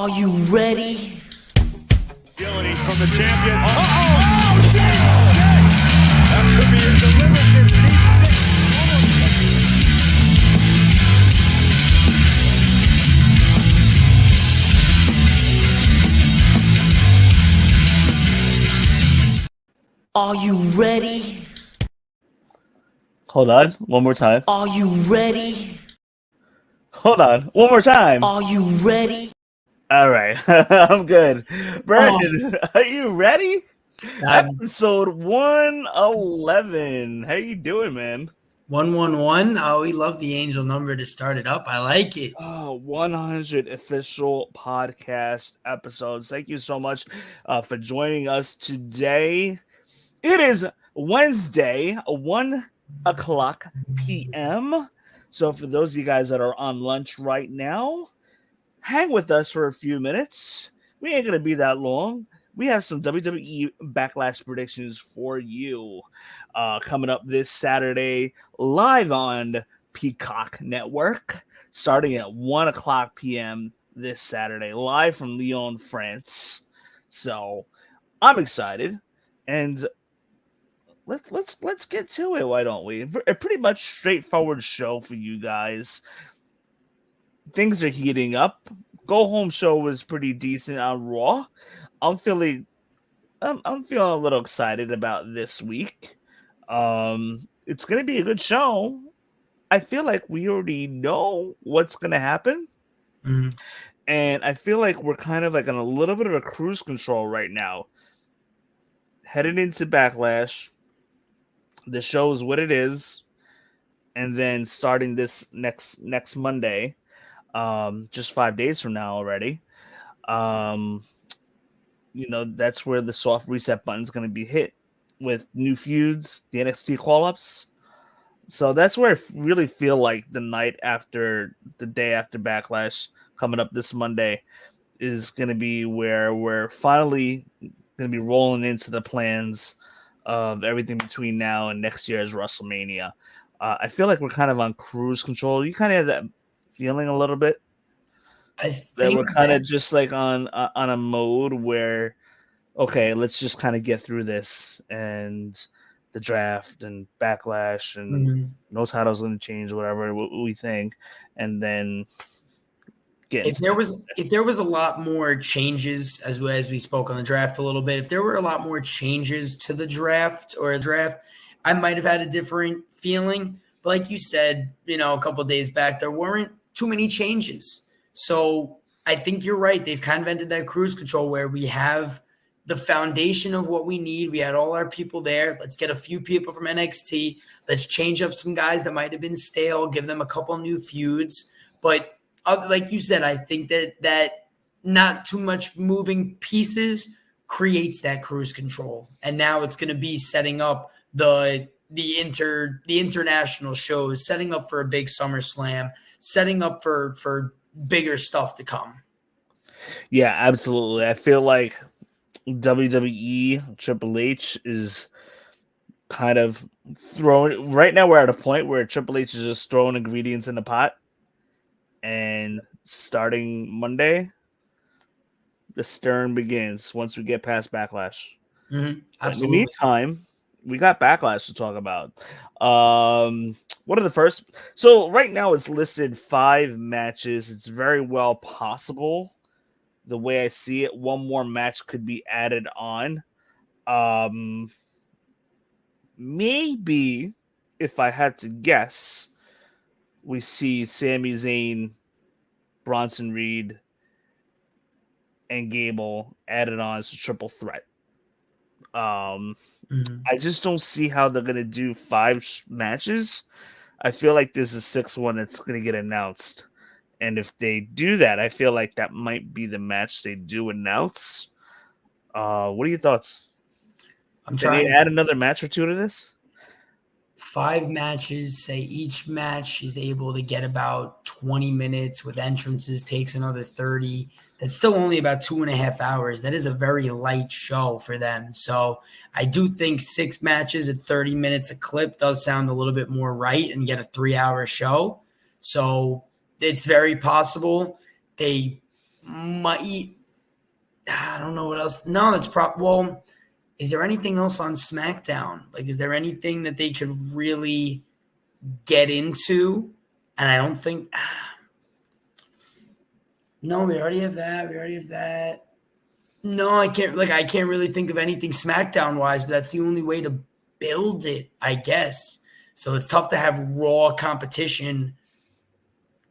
Are you ready? Agility from the champion. Oh, deep six. That could be it. Delivers this deep six. Are you ready? Hold on, one more time. Are you ready? Hold on, one more time. Are you ready? All right, I'm good. Brandon, are you ready? Episode 111. How you doing, man? 111. Oh, we love the angel number to start it up. I like it. 100 official podcast episodes. Thank you so much for joining us today. It is Wednesday, 1:00 p.m. So for those of you guys that are on lunch right now, hang with us for a few minutes. We ain't going to be that long. We have some WWE Backlash predictions for you coming up this Saturday live on Peacock Network starting at 1:00 p.m. this Saturday live from Lyon, France. So I'm excited, and let's get to it. Why don't we? A pretty much straightforward show for you guys. Things are heating up. Go home show was pretty decent on Raw. I'm feeling a little excited about this week. It's gonna be a good show. I feel like we already know what's gonna happen. Mm-hmm. And I feel like we're kind of like on a little bit of a cruise control right now. Headed into Backlash. The show is what it is. And then starting this next Monday, just 5 days from now already, that's where the soft reset button is going to be hit with new feuds, the NXT call-ups. So that's where I really feel like the day after Backlash coming up this Monday is going to be where we're finally going to be rolling into the plans of everything between now and next year's WrestleMania. I feel like we're kind of on cruise control. You kind of have that feeling a little bit. I That think we're kind of just like on a mode where, okay, let's just kind of get through this and the draft and Backlash and no title's going to change, whatever we think, and then if there was a lot more changes as we spoke on the draft a little bit, if there were a lot more changes to the draft, I might have had a different feeling. But like you said, a couple of days back, there weren't too many changes. So I think you're right. They've kind of entered that cruise control where we have the foundation of what we need. We had all our people there. Let's get a few people from NXT. Let's change up some guys that might have been stale, give them a couple new feuds. But like you said, I think that not too much moving pieces creates that cruise control. And now it's going to be setting up the international shows, setting up for a big SummerSlam, setting up for bigger stuff to come. Yeah, absolutely. I feel like WWE Triple H is kind of throwing right now. We're at a point where Triple H is just throwing ingredients in the pot, and starting Monday, the stirring begins once we get past Backlash. Mm-hmm. But in the meantime, we got Backlash to talk about. What are the first? So right now it's listed 5 matches. It's very well possible, the way I see it, one more match could be added on. Maybe, if I had to guess, we see Sami Zayn, Bronson Reed, and Gable added on as a triple threat. I just don't see how they're going to do 5 matches. I feel like there's a 6th one that's going to get announced. And if they do that, I feel like that might be the match they do announce. What are your thoughts? Can they add another match or 2 to this? 5 matches, say each match is able to get about 20 minutes with entrances, takes another 30. That's still only about 2.5 hours. That is a very light show for them. So I do think 6 matches at 30 minutes a clip does sound a little bit more right and get a 3-hour show. So it's very possible they I don't know what else. No, that's well. Is there anything else on SmackDown? Like, is there anything that they could really get into? And I don't think. No, we already have that. No, I can't. Like, I can't really think of anything SmackDown wise, but that's the only way to build it, I guess. So it's tough to have Raw competition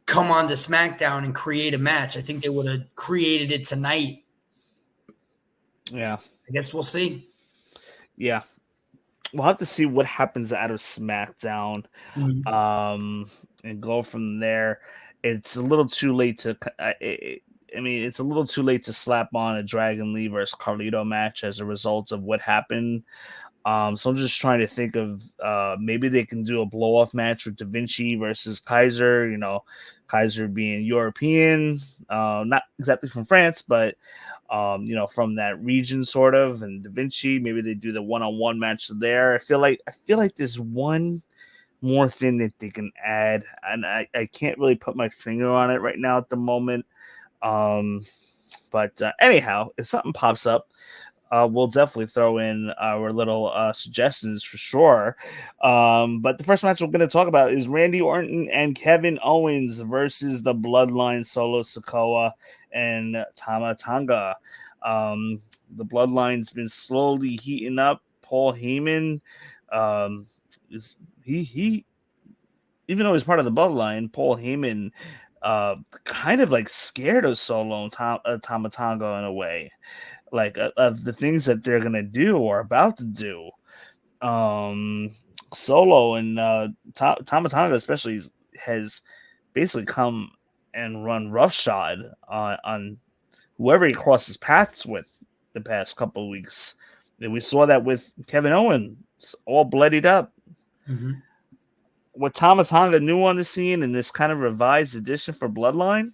come on to SmackDown and create a match. I think they would have created it tonight. Yeah. I guess we'll see. Yeah. We'll have to see what happens out of SmackDown, and go from there. It's a little too late to. It's a little too late to slap on a Dragon Lee versus Carlito match as a result of what happened. So I'm just trying to think of maybe they can do a blow off match with Da Vinci versus Kaiser. Kaiser being European, not exactly from France, but from that region sort of, and Da Vinci, maybe they do the one-on-one match there. I feel like there's one more thing that they can add, and I can't really put my finger on it right now at the moment. But anyhow, if something pops up, we'll definitely throw in our little suggestions for sure. But the first match we're going to talk about is Randy Orton and Kevin Owens versus the Bloodline, Solo Sikoa and Tama Tonga. The Bloodline's been slowly heating up. Paul Heyman is he even though he's part of the Bloodline, Paul Heyman kind of like scared of Solo and Tama Tonga in a way. Like of the things that they're gonna do or about to do. Solo and Tama Tonga especially has basically come and run roughshod on whoever he crosses paths with the past couple of weeks. And we saw that with Kevin Owens, all bloodied up. Mm-hmm. With Tama Tonga new on the scene and this kind of revised edition for Bloodline,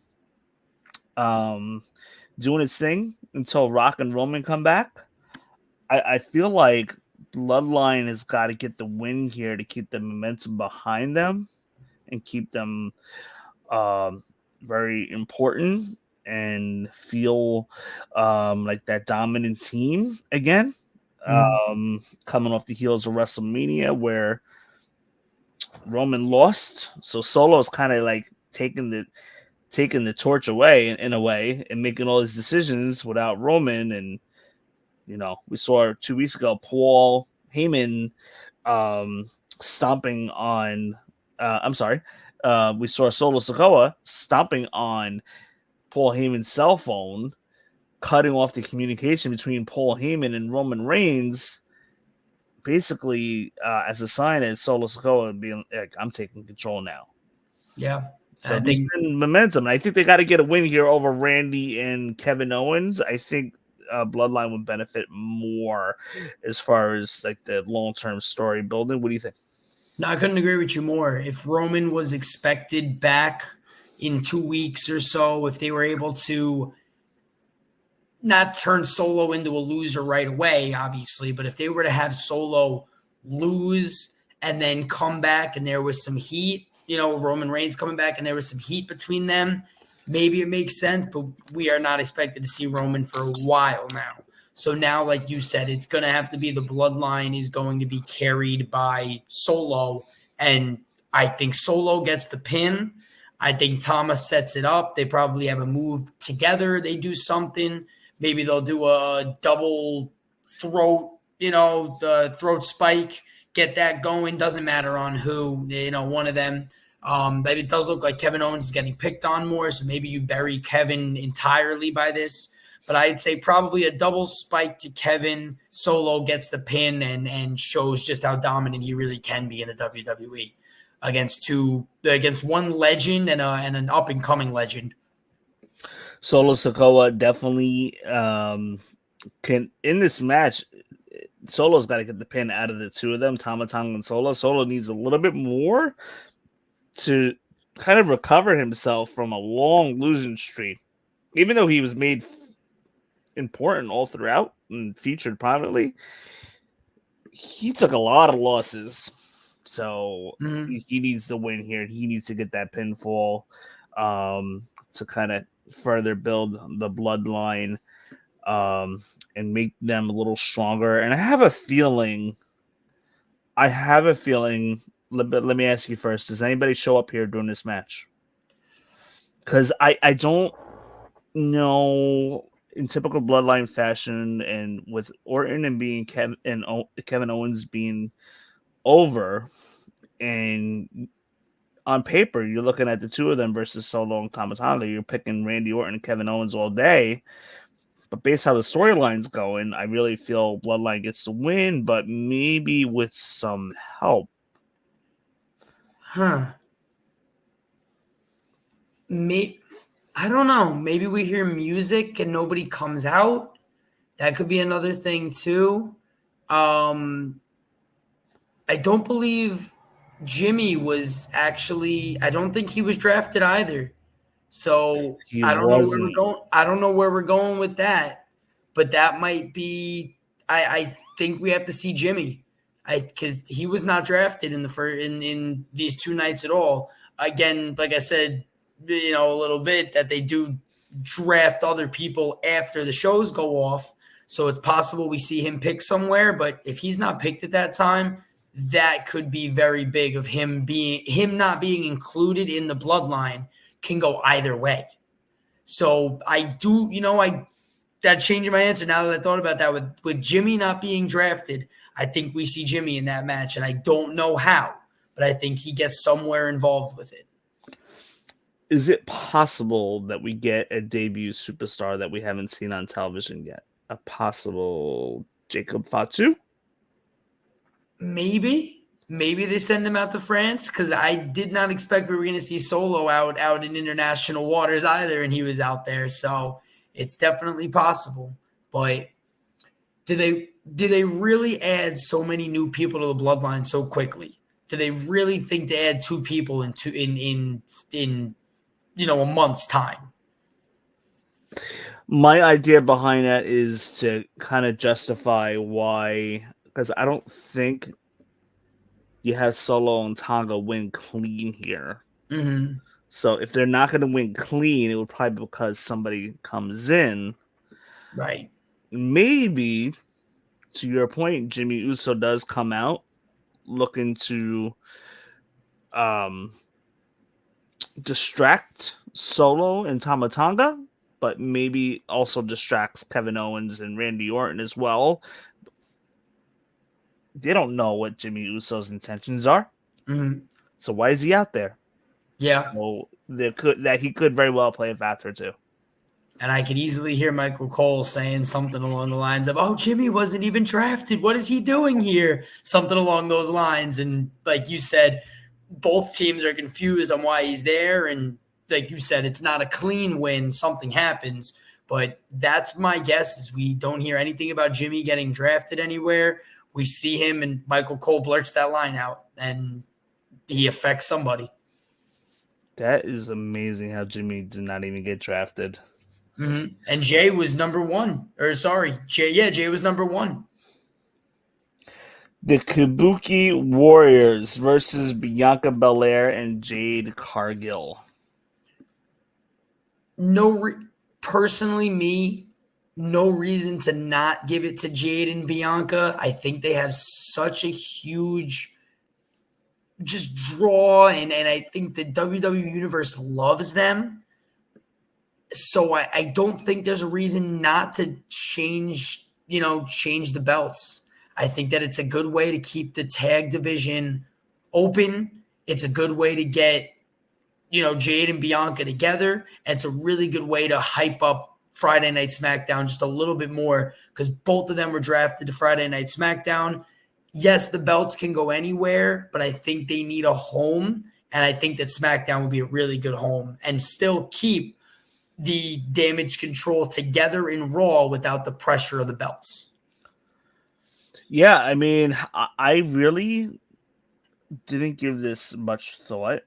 doing its thing until Rock and Roman come back, I feel like Bloodline has got to get the win here to keep the momentum behind them and keep them very important and feel like that dominant team again. Coming off the heels of WrestleMania where Roman lost, so Solo is kind of like taking the torch away in a way and making all his decisions without Roman. And we saw 2 weeks ago Paul Heyman stomping on we saw Solo Sikoa stomping on Paul Heyman's cell phone, cutting off the communication between Paul Heyman and Roman Reigns, basically as a sign that Solo Sikoa being like, I'm taking control now. Yeah. So there's been momentum. I think they got to get a win here over Randy and Kevin Owens. I think Bloodline would benefit more as far as like the long-term story building. What do you think? No, I couldn't agree with you more. If Roman was expected back in 2 weeks or so, if they were able to not turn Solo into a loser right away, obviously, but if they were to have Solo lose and then come back and there was some heat, Roman Reigns coming back and there was some heat between them, maybe it makes sense, but we are not expected to see Roman for a while now. So now, like you said, it's going to have to be the Bloodline is going to be carried by Solo, and I think Solo gets the pin. I think Thomas sets it up. They probably have a move together. They do something. Maybe they'll do a double throat, the throat spike, get that going. Doesn't matter on who, one of them. But it does look like Kevin Owens is getting picked on more, so maybe you bury Kevin entirely by this. But I'd say probably a double spike to Kevin. Solo gets the pin and shows just how dominant he really can be in the WWE against one legend and an up and coming legend. Solo Sikoa definitely can in this match. Solo's got to get the pin out of the two of them, Tama Tonga and Solo. Solo needs a little bit more to kind of recover himself from a long losing streak, even though he was made important all throughout and featured prominently. He took a lot of losses, so he needs to win here. He needs to get that pinfall to kind of further build the bloodline and make them a little stronger. And I have a feeling. Let me ask you first: does anybody show up here during this match? Because I don't know, in typical Bloodline fashion, and with Orton and being Kevin Owens being over, and on paper you're looking at the two of them versus Solo and Tama Tonga. You're picking Randy Orton and Kevin Owens all day. But based on how the storyline's going, I really feel Bloodline gets the win, but maybe with some help. I don't know. Maybe we hear music and nobody comes out. That could be another thing too. I don't believe Jimmy was actually. I don't think he was drafted either. So I don't know where we're going. I don't know where we're going with that, but that might be. I think we have to see Jimmy, because he was not drafted in the first in these two nights at all. Again, like I said, a little bit that they do draft other people after the shows go off, so it's possible we see him pick somewhere. But if he's not picked at that time, that could be very big of him not being included in the bloodline. Can go either way. So I do, that changing my answer now that I thought about that with Jimmy not being drafted. I think we see Jimmy in that match, and I don't know how, but I think he gets somewhere involved with it. Is it possible that we get a debut superstar that we haven't seen on television yet? A possible Jacob Fatu? Maybe they send him out to France, because I did not expect we were going to see Solo out in international waters either, and he was out there. So it's definitely possible. But do they really add so many new people to the bloodline so quickly? Do they really think to add two people in a month's time? My idea behind that is to kind of justify why, because I don't think you have Solo and Tonga win clean here. Mm-hmm. So if they're not going to win clean, it would probably be because somebody comes in. Right. Maybe, to your point, Jimmy Uso does come out looking to distract Solo and Tama Tonga, but maybe also distracts Kevin Owens and Randy Orton as well. They don't know what Jimmy Uso's intentions are. Mm-hmm. So why is he out there? Yeah. So he could very well play a factor too. And I could easily hear Michael Cole saying something along the lines of, "Oh, Jimmy wasn't even drafted. What is he doing here?" Something along those lines. And like you said, both teams are confused on why he's there. And like you said, it's not a clean win. Something happens. But that's my guess, is we don't hear anything about Jimmy getting drafted anywhere. We see him, and Michael Cole blurts that line out, and he affects somebody. That is amazing how Jimmy did not even get drafted. Mm-hmm. And Jay was number one. Jay was number one. The Kabuki Warriors versus Bianca Belair and Jade Cargill. Personally, no reason to not give it to Jade and Bianca. I think they have such a huge just draw, and I think the WWE Universe loves them. So I don't think there's a reason not to change the belts. I think that it's a good way to keep the tag division open. It's a good way to get, Jade and Bianca together. And it's a really good way to hype up Friday Night SmackDown just a little bit more, because both of them were drafted to Friday Night SmackDown. Yes, the belts can go anywhere, but I think they need a home. And I think that SmackDown would be a really good home and still keep the Damage Control together in Raw without the pressure of the belts. Yeah, I mean, I really didn't give this much thought,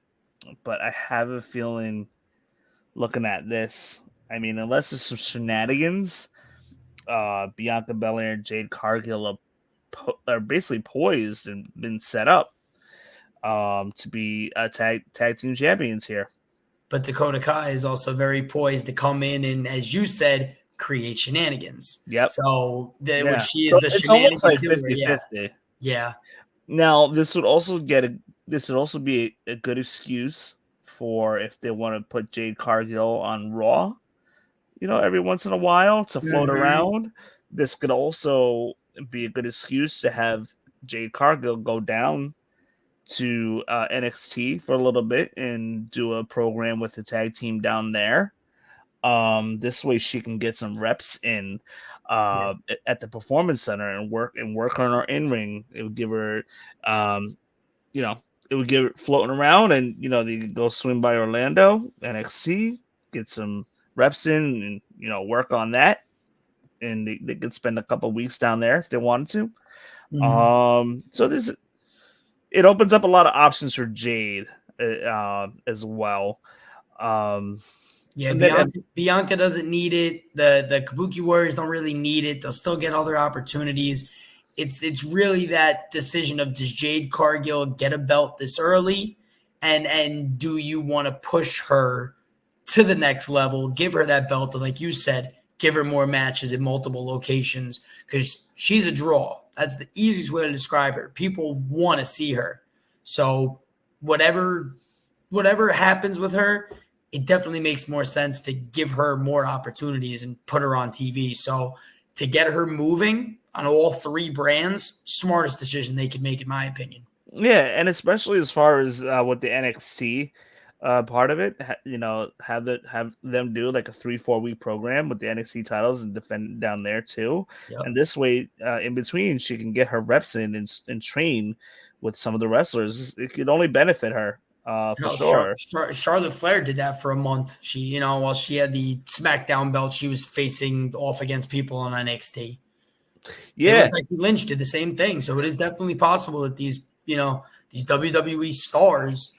but I have a feeling, looking at this, I mean, unless it's some shenanigans, Bianca Belair and Jade Cargill are basically poised and been set up to be tag team champions here. but Dakota Kai is also very poised to come in and, as you said, create shenanigans. Yep. So which she is So the it's almost shenanigan like doer. 50-50. Yeah. Now, this would also be a good excuse for if they want to put Jade Cargill on Raw, every once in a while to float around. This could also be a good excuse to have Jade Cargill go down to NXT for a little bit and do a program with the tag team down there. This way she can get some reps in at the performance center and work on her in ring. It would give her, you know, it would give her floating around, and they could go swing by Orlando, NXT, get some reps in, and work on that, and they could spend a couple weeks down there if they wanted to. So it opens up a lot of options for Jade as well. Yeah, then, Bianca doesn't need it. The Kabuki Warriors don't really need it. They'll still get other opportunities. It's really that decision of, does Jade Cargill get a belt this early, and do you want to push her to the next level, give her that belt, or like you said, give her more matches in multiple locations, because she's a draw. That's the easiest way to describe her. People want to see her. So whatever happens with her, it definitely makes more sense to give her more opportunities and put her on TV. So to get her moving on all three brands, smartest decision they could make, in my opinion. yeah, and especially as far as with the NXT part of it, have them do like a 3-4 week program with the NXT titles and defend down there too. Yep. And this way, in between, she can get her reps in and train with some of the wrestlers. It could only benefit her. For sure. Charlotte Flair did that for a month. She, while she had the SmackDown belt, she was facing off against people on NXT. Yeah. Like Lynch did the same thing. So it is definitely possible that these WWE stars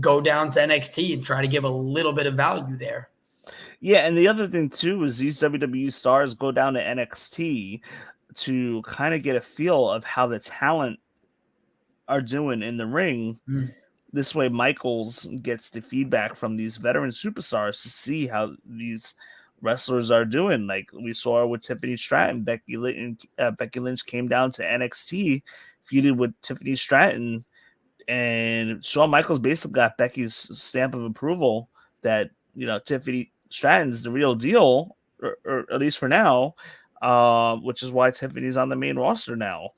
go down to NXT and try to give a little bit of value there. Yeah, and the other thing too is these WWE stars go down to NXT to kind of get a feel of how the talent are doing in the ring. This way, Michaels gets the feedback from these veteran superstars to see how these wrestlers are doing. Like we saw with Tiffany Stratton, Becky Lynch came down to NXT, feuded with Tiffany Stratton, and Shawn Michaels basically got Becky's stamp of approval that Tiffany Stratton's the real deal, or at least for now, which is why Tiffany's on the main roster now.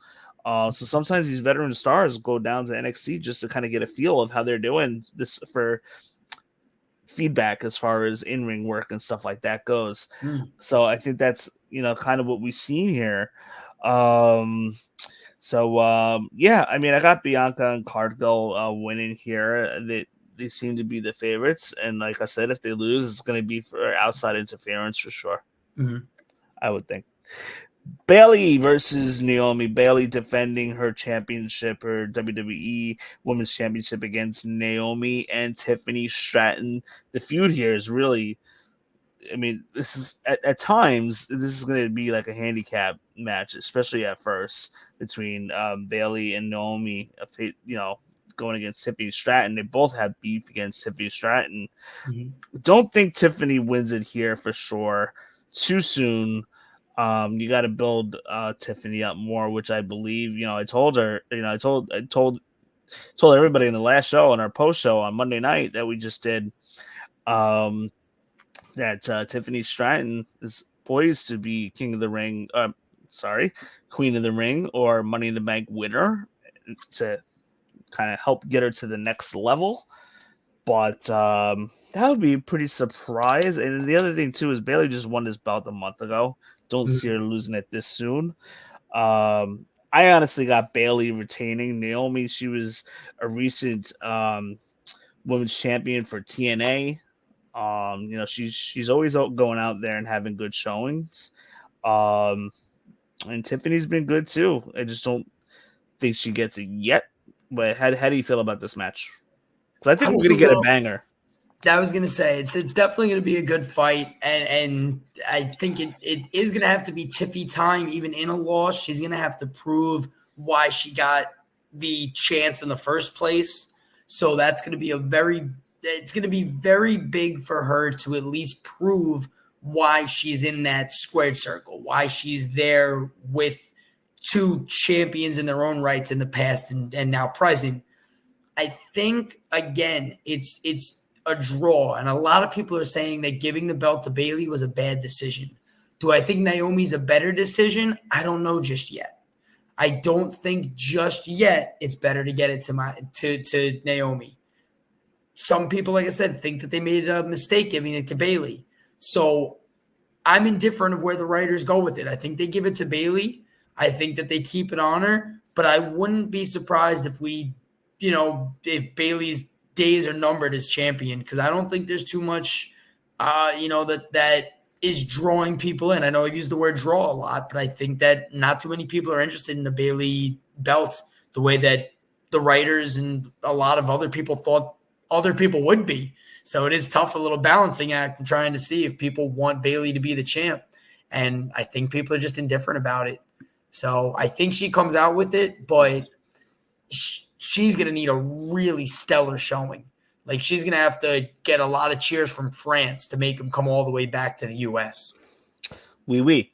So sometimes these veteran stars go down to NXT just to kind of get a feel of how they're doing, this for feedback as far as in-ring work and stuff like that goes. So I think that's kind of what we've seen here. Yeah, I mean, I got Bianca and Cargill winning here. They seem to be the favorites, and like I said, if they lose, it's going to be for outside interference for sure. I would think. Bayley versus Naomi. Bayley defending her championship, her WWE Women's Championship, against Naomi and Tiffany Stratton. The feud here is really, I mean, this is at times this is going to be like a handicap match, especially at first, between Bayley and Naomi. If they, going against Tiffany Stratton, they both have beef against Tiffany Stratton. Don't think Tiffany wins it here for sure. Too soon. You got to build Tiffany up more, which I believe. I told her. I told everybody in the last show, on our post show on Monday night that we just did, that Tiffany Stratton is poised to be King of the Ring. Queen of the Ring or Money in the Bank winner, to kind of help get her to the next level. But that would be a pretty surprise. And the other thing too is Bayley just won this belt a month ago. Don't see her losing it this soon. I honestly got Bayley retaining. Naomi, she was a recent women's champion for TNA. She's always going out there and having good showings. And Tiffany's been good too. I just don't think she gets it yet. But how do you feel about this match? Because I think we're going to get a banger. I was going to say, it's definitely going to be a good fight, and I think it is going to have to be Tiffy time, even in a loss. She's going to have to prove why she got the chance in the first place. So that's going to be a very it's going to be very big for her to at least prove why she's in that squared circle, why she's there with two champions in their own rights in the past and now present. I think, again, it's a draw, and a lot of people are saying that giving the belt to Bayley was a bad decision. Do I think Naomi's a better decision? I don't know just yet. I don't think just yet it's better to get it to Naomi. Some people, like I said, think that they made a mistake giving it to Bayley. So I'm indifferent of where the writers go with it. I think they give it to Bayley. I think that they keep it on her, but I wouldn't be surprised if if Bayley's days are numbered as champion, because I don't think there's too much, that is drawing people in. I know I use the word draw a lot, but I think that not too many people are interested in the Bayley belt the way that the writers and a lot of other people thought other people would be. So it is tough, a little balancing act of trying to see if people want Bayley to be the champ. And I think people are just indifferent about it. So I think she comes out with it, but she's going to need a really stellar showing. Like, she's going to have to get a lot of cheers from France to make him come all the way back to the U.S. Oui.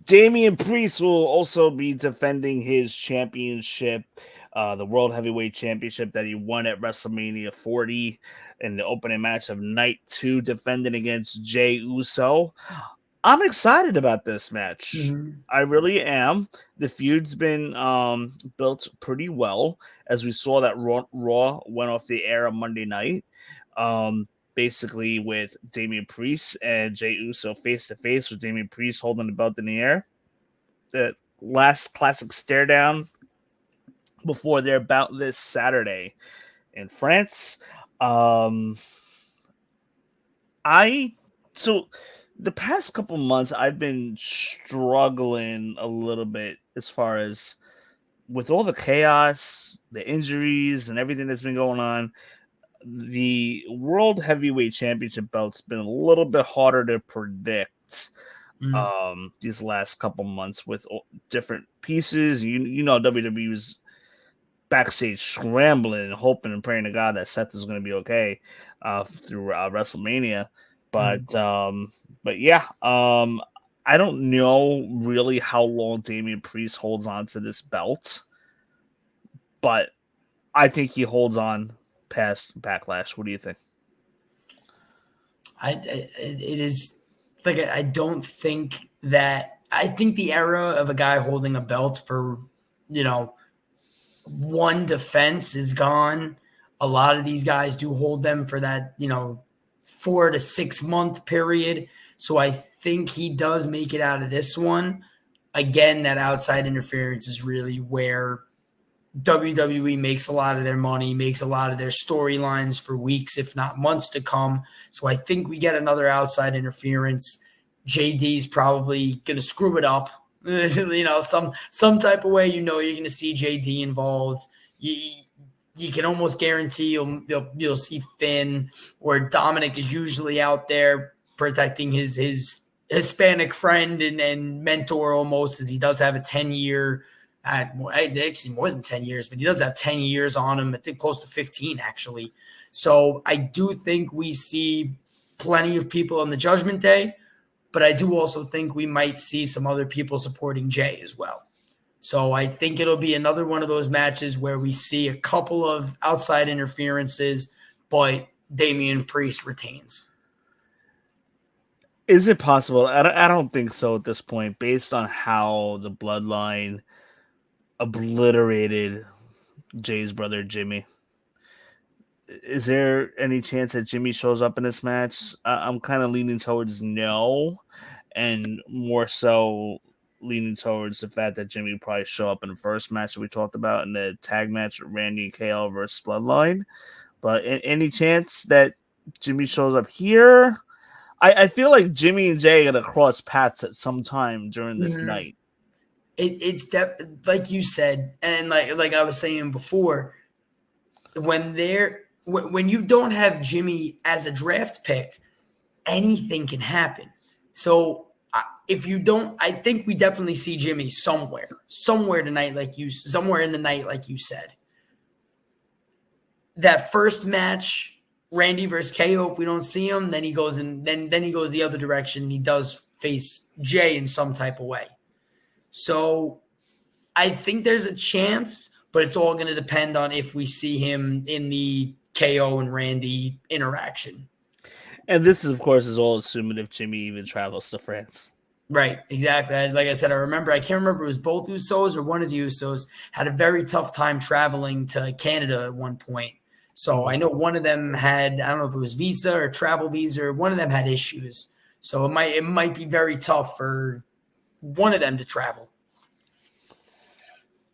Damian Priest will also be defending his championship, the World Heavyweight Championship that he won at WrestleMania 40 in the opening match of Night 2, defending against Jey Uso. I'm excited about this match. Mm-hmm. I really am. The feud's been built pretty well, as we saw that Raw went off the air on Monday night, basically with Damian Priest and Jey Uso face-to-face, with Damian Priest holding the belt in the air. The last classic stare down before their bout this Saturday in France. The past couple months, I've been struggling a little bit as far as with all the chaos, the injuries, and everything that's been going on. The World Heavyweight Championship belt's been a little bit harder to predict these last couple months with different pieces. WWE was backstage scrambling, hoping and praying to God that Seth is going to be okay through WrestleMania. But yeah, I don't know really how long Damian Priest holds on to this belt, but I think he holds on past Backlash. What do you think? It is like, I don't think that, I think the era of a guy holding a belt for, one defense is gone. A lot of these guys do hold them for that, 4 to 6 month period. So I think he does make it out of this one. Again, that outside interference is really where WWE makes a lot of their money, makes a lot of their storylines for weeks, if not months to come. So I think we get another outside interference. JD's probably going to screw it up. Some type of way, you're going to see JD involved. You can almost guarantee you'll see Finn, or Dominic is usually out there protecting his Hispanic friend and mentor almost, as he does have a 10-year, actually more than 10 years, but he does have 10 years on him. I think close to 15 actually. So I do think we see plenty of people on the Judgment Day, but I do also think we might see some other people supporting Jey as well. So I think it'll be another one of those matches where we see a couple of outside interferences, but Damian Priest retains. Is it possible? I don't think so at this point, based on how the Bloodline obliterated Jay's brother, Jimmy. Is there any chance that Jimmy shows up in this match? I'm kind of leaning towards no, and more so leaning towards the fact that Jimmy would probably show up in the first match that we talked about, in the tag match with Randy and KL versus Bloodline. But any chance that Jimmy shows up here? I feel like Jimmy and Jay are going to cross paths at some time during this night. It's like you said, and like I was saying before, when you don't have Jimmy as a draft pick, anything can happen. So if you don't, I think we definitely see Jimmy somewhere tonight, somewhere in the night, like you said. that first match, Randy versus KO, if we don't see him, then he goes then he goes the other direction. And he does face Jay in some type of way. So I think there's a chance, but it's all going to depend on if we see him in the KO and Randy interaction. And this, of course, is all assuming if Jimmy even travels to France. Right, exactly. Like I said, I can't remember if it was both Usos or one of the Usos had a very tough time traveling to Canada at one point. So I know one of them had, I don't know if it was visa or travel visa, or one of them had issues. So it might be very tough for one of them to travel.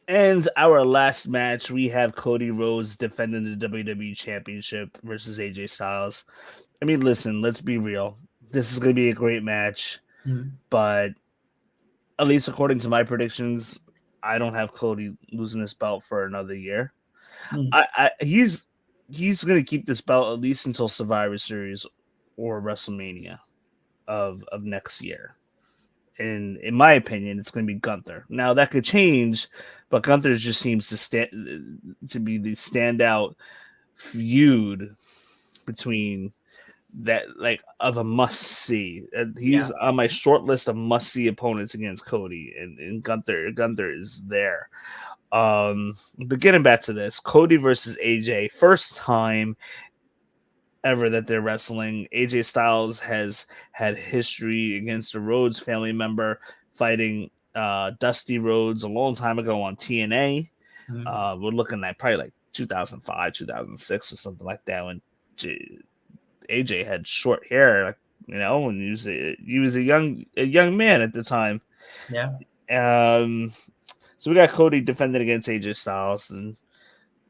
And our last match, we have Cody Rhodes defending the WWE Championship versus AJ Styles. I mean, listen, let's be real. This is going to be a great match, but at least according to my predictions, I don't have Cody losing this belt for another year. He's going to keep this belt at least until Survivor Series or WrestleMania of next year. And in my opinion, it's going to be Gunther. Now that could change, but Gunther just seems to be the standout feud between that, like, of a must see. He's on my short list of must see opponents against Cody, and Gunther is there. But getting back to this, Cody versus AJ, first time ever that they're wrestling. AJ Styles has had history against a Rhodes family member, fighting Dusty Rhodes a long time ago on TNA. We're looking at probably like 2005, 2006 or something like that, when AJ had short hair, like, you know, and he was a young man at the time. Yeah. So we got Cody defending against AJ Styles, and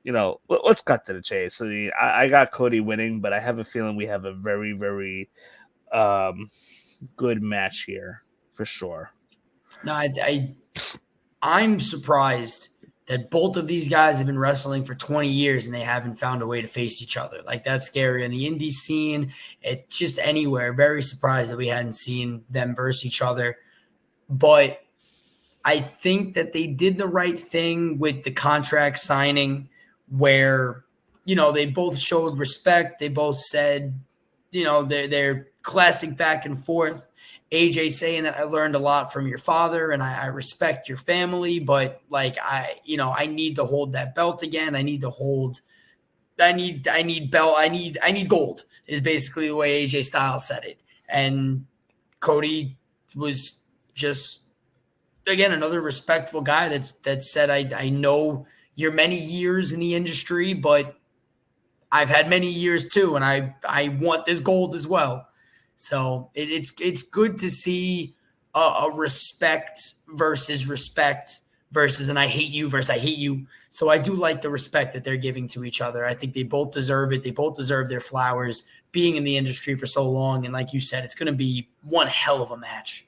you know, let's cut to the chase. I mean, I got Cody winning, but I have a feeling we have a very, very good match here for sure. No, I'm surprised that both of these guys have been wrestling for 20 years and they haven't found a way to face each other. Like, that's scary. In the indie scene, it's just anywhere. Very surprised that we hadn't seen them versus each other. But I think that they did the right thing with the contract signing, where, you know, they both showed respect. They both said, you know, they're classic back and forth. AJ saying that I learned a lot from your father and I respect your family, but like, I need to hold that belt again. I need gold is basically the way AJ Styles said it. And Cody was just, again, another respectful guy that said, I know you're many years in the industry, but I've had many years too, and I want this gold as well. So it's good to see a respect versus and I hate you versus I hate you. So I do like the respect that they're giving to each other. I think they both deserve it. They both deserve their flowers, being in the industry for so long. And like you said, it's going to be one hell of a match.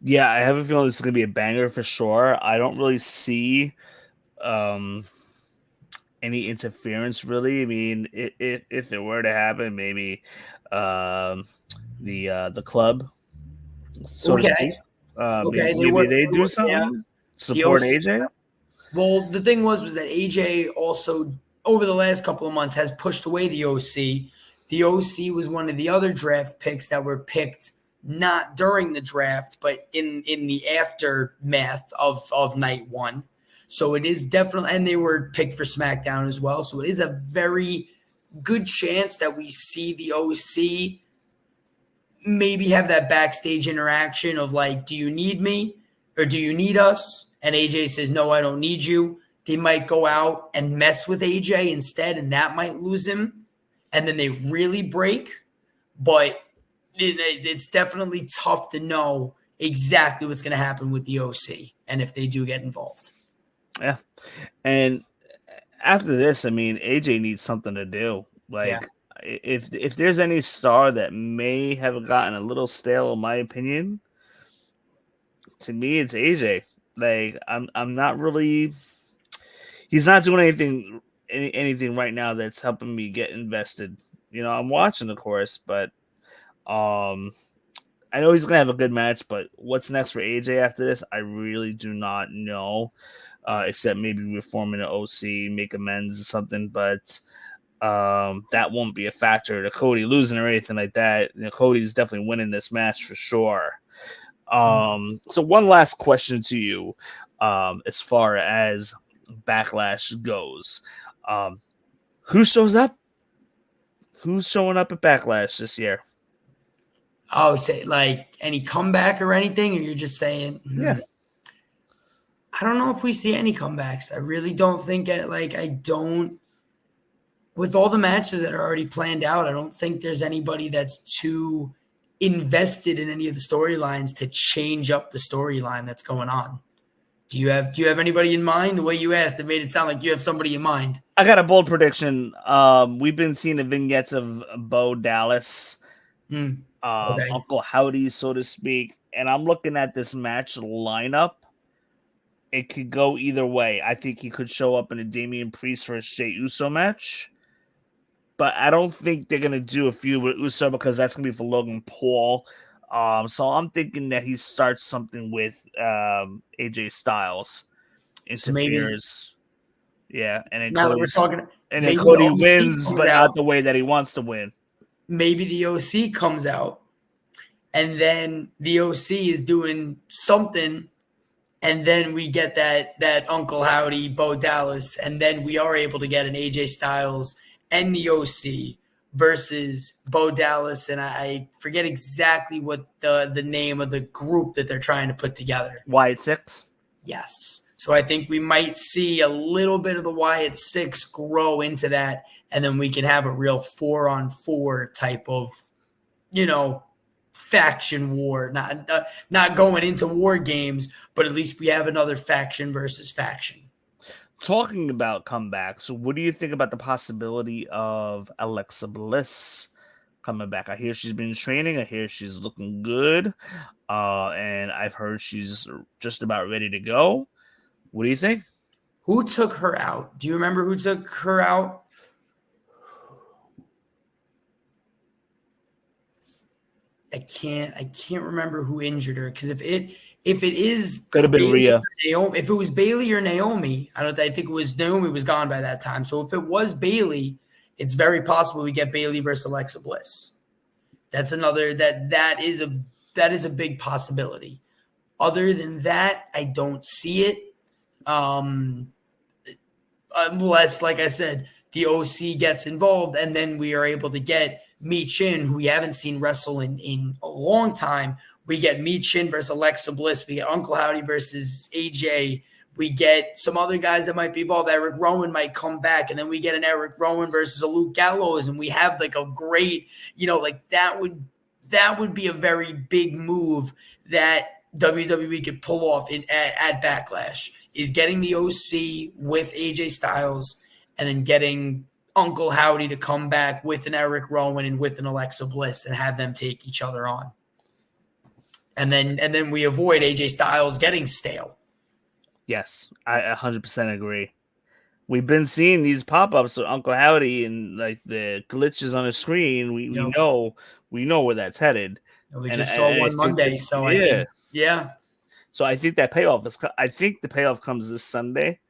Yeah, I have a feeling this is going to be a banger for sure. I don't really see any interference, really. I mean, if it were to happen, maybe the club, so to speak. Maybe they do something support AJ. Well, the thing was that AJ also, over the last couple of months, has pushed away the OC. The OC was one of the other draft picks that were picked not during the draft, but in the aftermath of night one. So it is definitely, and they were picked for SmackDown as well. So it is a very good chance that we see the OC maybe have that backstage interaction of like, do you need me or do you need us? And AJ says, no, I don't need you. They might go out and mess with AJ instead, and that might lose him. And then they really break. But it's definitely tough to know exactly what's going to happen with the OC and if they do get involved. Yeah. And after this, I mean, AJ needs something to do. Like, if there's any star that may have gotten a little stale, in my opinion, to me, it's AJ. Like, I'm not really. He's not doing anything right now that's helping me get invested. You know, I'm watching, of course, but I know he's gonna have a good match. But what's next for AJ after this? I really do not know. except maybe reforming the OC, make amends or something. But that won't be a factor to Cody losing or anything like that. Cody's definitely winning this match for sure. So one last question to you, as far as Backlash goes. Who shows up? Who's showing up at Backlash this year? Oh, say like any comeback or anything, or you're just saying? Yeah. I don't know if we see any comebacks. I really don't think it. Like I don't. With all the matches that are already planned out, I don't think there's anybody that's too invested in any of the storylines to change up the storyline that's going on. Do you have anybody in mind? The way you asked, it made it sound like you have somebody in mind. I got a bold prediction. We've been seeing the vignettes of Bo Dallas, Okay. Uncle Howdy, so to speak, and I'm looking at this match lineup. It could go either way. I think he could show up in a Damian Priest versus Jey Uso match, but I don't think they're gonna do a feud with Uso because that's gonna be for Logan Paul. So I'm thinking that he starts something with AJ Styles, interferes, yeah, and then Now that we're talking, and then Cody wins, but not the way that he wants to win. Maybe the OC comes out, and then the OC is doing something, and then we get that Uncle Howdy, Bo Dallas, and then we are able to get an AJ Styles and the OC versus Bo Dallas, and I forget exactly what the name of the group that they're trying to put together. Wyatt Six? Yes. So I think we might see a little bit of the Wyatt Six grow into that, and then we can have a real 4-on-4 type of, faction war. Not going into war games, but at least we have another faction versus faction. Talking about comebacks, what do you think about the possibility of Alexa Bliss coming back? I hear she's been training. I hear she's looking good. And I've heard she's just about ready to go. What do you think? Who took her out? Do you remember who took her out? I can't remember who injured her, because if it is, could have been Rhea. Naomi, if it was Bayley or Naomi, I think it was Naomi was gone by that time. So if it was Bayley, it's very possible we get Bayley versus Alexa Bliss. That's another that is a big possibility. Other than that, I don't see it. Unless, like I said, the OC gets involved, and then we are able to get Mi Chin, who we haven't seen wrestle in a long time. We get Mi Chin versus Alexa Bliss. We get Uncle Howdy versus AJ. We get some other guys that might be involved. Eric Rowan might come back, and then we get an Eric Rowan versus a Luke Gallows, and we have like a great, that would be a very big move that WWE could pull off at Backlash, is getting the OC with AJ Styles, and then getting Uncle Howdy to come back with an Eric Rowan and with an Alexa Bliss, and have them take each other on. And then we avoid AJ Styles getting stale. Yes, I 100% agree. We've been seeing these pop-ups of Uncle Howdy and like the glitches on the screen. We know where that's headed. And we just saw one Monday, so I think, yeah. So I think that payoff is. I think the payoff comes this Sunday.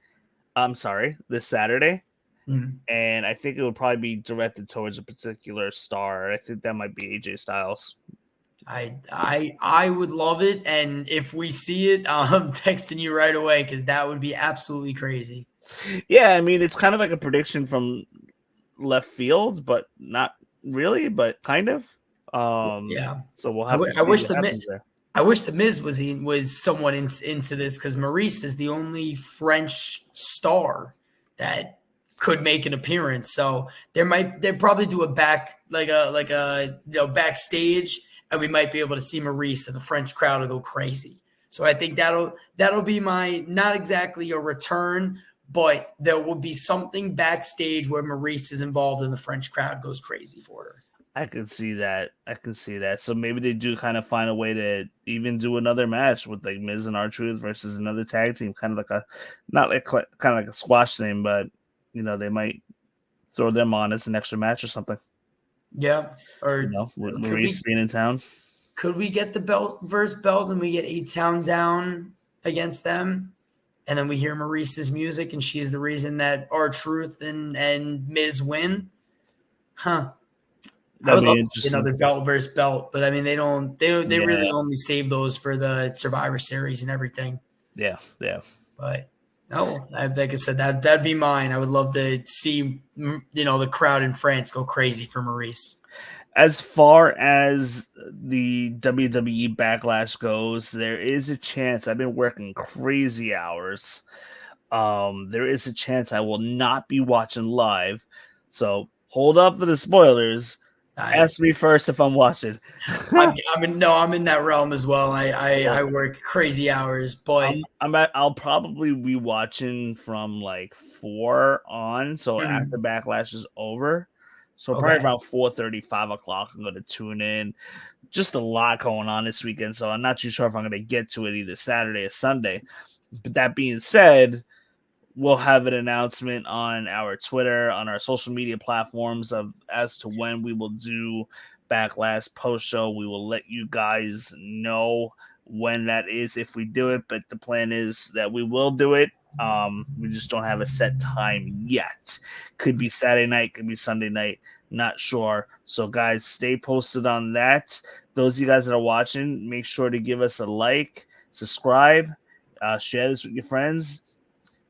I'm sorry, this Saturday. Mm-hmm. And I think it would probably be directed towards a particular star. I think that might be AJ Styles. I would love it, and if we see it, I'm texting you right away, because that would be absolutely crazy. Yeah, I mean, it's kind of like a prediction from left field, but not really, but kind of. Yeah. So we'll have to see what happens there. I wish the Miz was somewhat into this, because Maurice is the only French star that could make an appearance. So they probably do a backstage, and we might be able to see Maurice, and the French crowd will go crazy. So I think that'll be my, not exactly a return, but there will be something backstage where Maurice is involved and the French crowd goes crazy for her. I can see that. So maybe they do kind of find a way to even do another match with like Miz and R-Truth versus another tag team, kind of like a squash thing, but they might throw them on as an extra match or something. Yeah, or with Maurice being in town. Could we get the belt versus belt, and we get A-Town down against them? and then we hear Maurice's music, and she's the reason that R-Truth and Miz win. Huh. I would love to see another belt versus belt, but I mean, they really only save those for the Survivor Series and everything. Yeah. But like I said, that'd be mine. I would love to see, the crowd in France go crazy for Maurice. As far as the WWE Backlash goes, there is a chance. I've been working crazy hours. There is a chance I will not be watching live. So hold up for the spoilers. Ask me first if I'm watching. I'm in that realm as well. I work crazy hours, but I'll probably be watching from like 4 on. So after Backlash is over. So probably about 4:30, 5 o'clock, I'm going to tune in. Just a lot going on this weekend, so I'm not too sure if I'm going to get to it either Saturday or Sunday. But that being said, we'll have an announcement on our Twitter, on our social media platforms as to when we will do Backlash post-show. We will let you guys know when that is if we do it, but the plan is that we will do it. We just don't have a set time yet. Could be Saturday night, could be Sunday night, not sure. So guys, stay posted on that. Those of you guys that are watching, make sure to give us a like, subscribe, share this with your friends.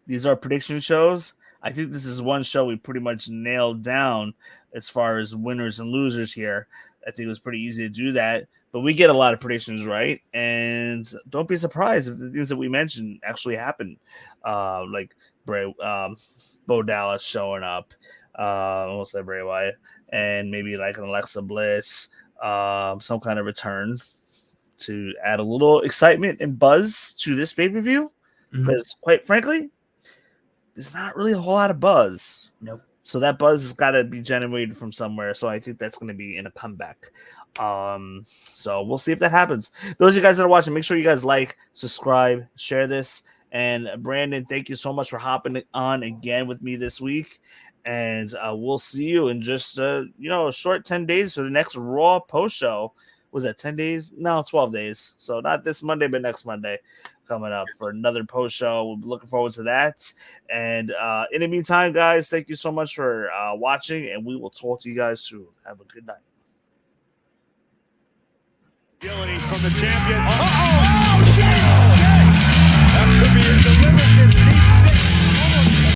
These are prediction shows. I think this is one show we pretty much nailed down as far as winners and losers here. I think it was pretty easy to do that, but we get a lot of predictions right, and don't be surprised if the things that we mentioned actually happen, like Bo Dallas showing up, almost said Bray Wyatt, and maybe like an Alexa Bliss, some kind of return to add a little excitement and buzz to this pay-per-view, because quite frankly, there's not really a whole lot of buzz. Nope. So that buzz has got to be generated from somewhere. So I think that's going to be in a comeback. So we'll see if that happens. Those of you guys that are watching, make sure you guys like, subscribe, share this. And Brandon, thank you so much for hopping on again with me this week. And we'll see you in just a short 10 days for the next Raw post show. Was that 10 days? No, 12 days. So not this Monday, but next Monday coming up for another post show. We'll be looking forward to that. And in the meantime, guys, thank you so much for watching, and we will talk to you guys soon. Have a good night. Agility from the champion. James 6. That could be it. Delivers this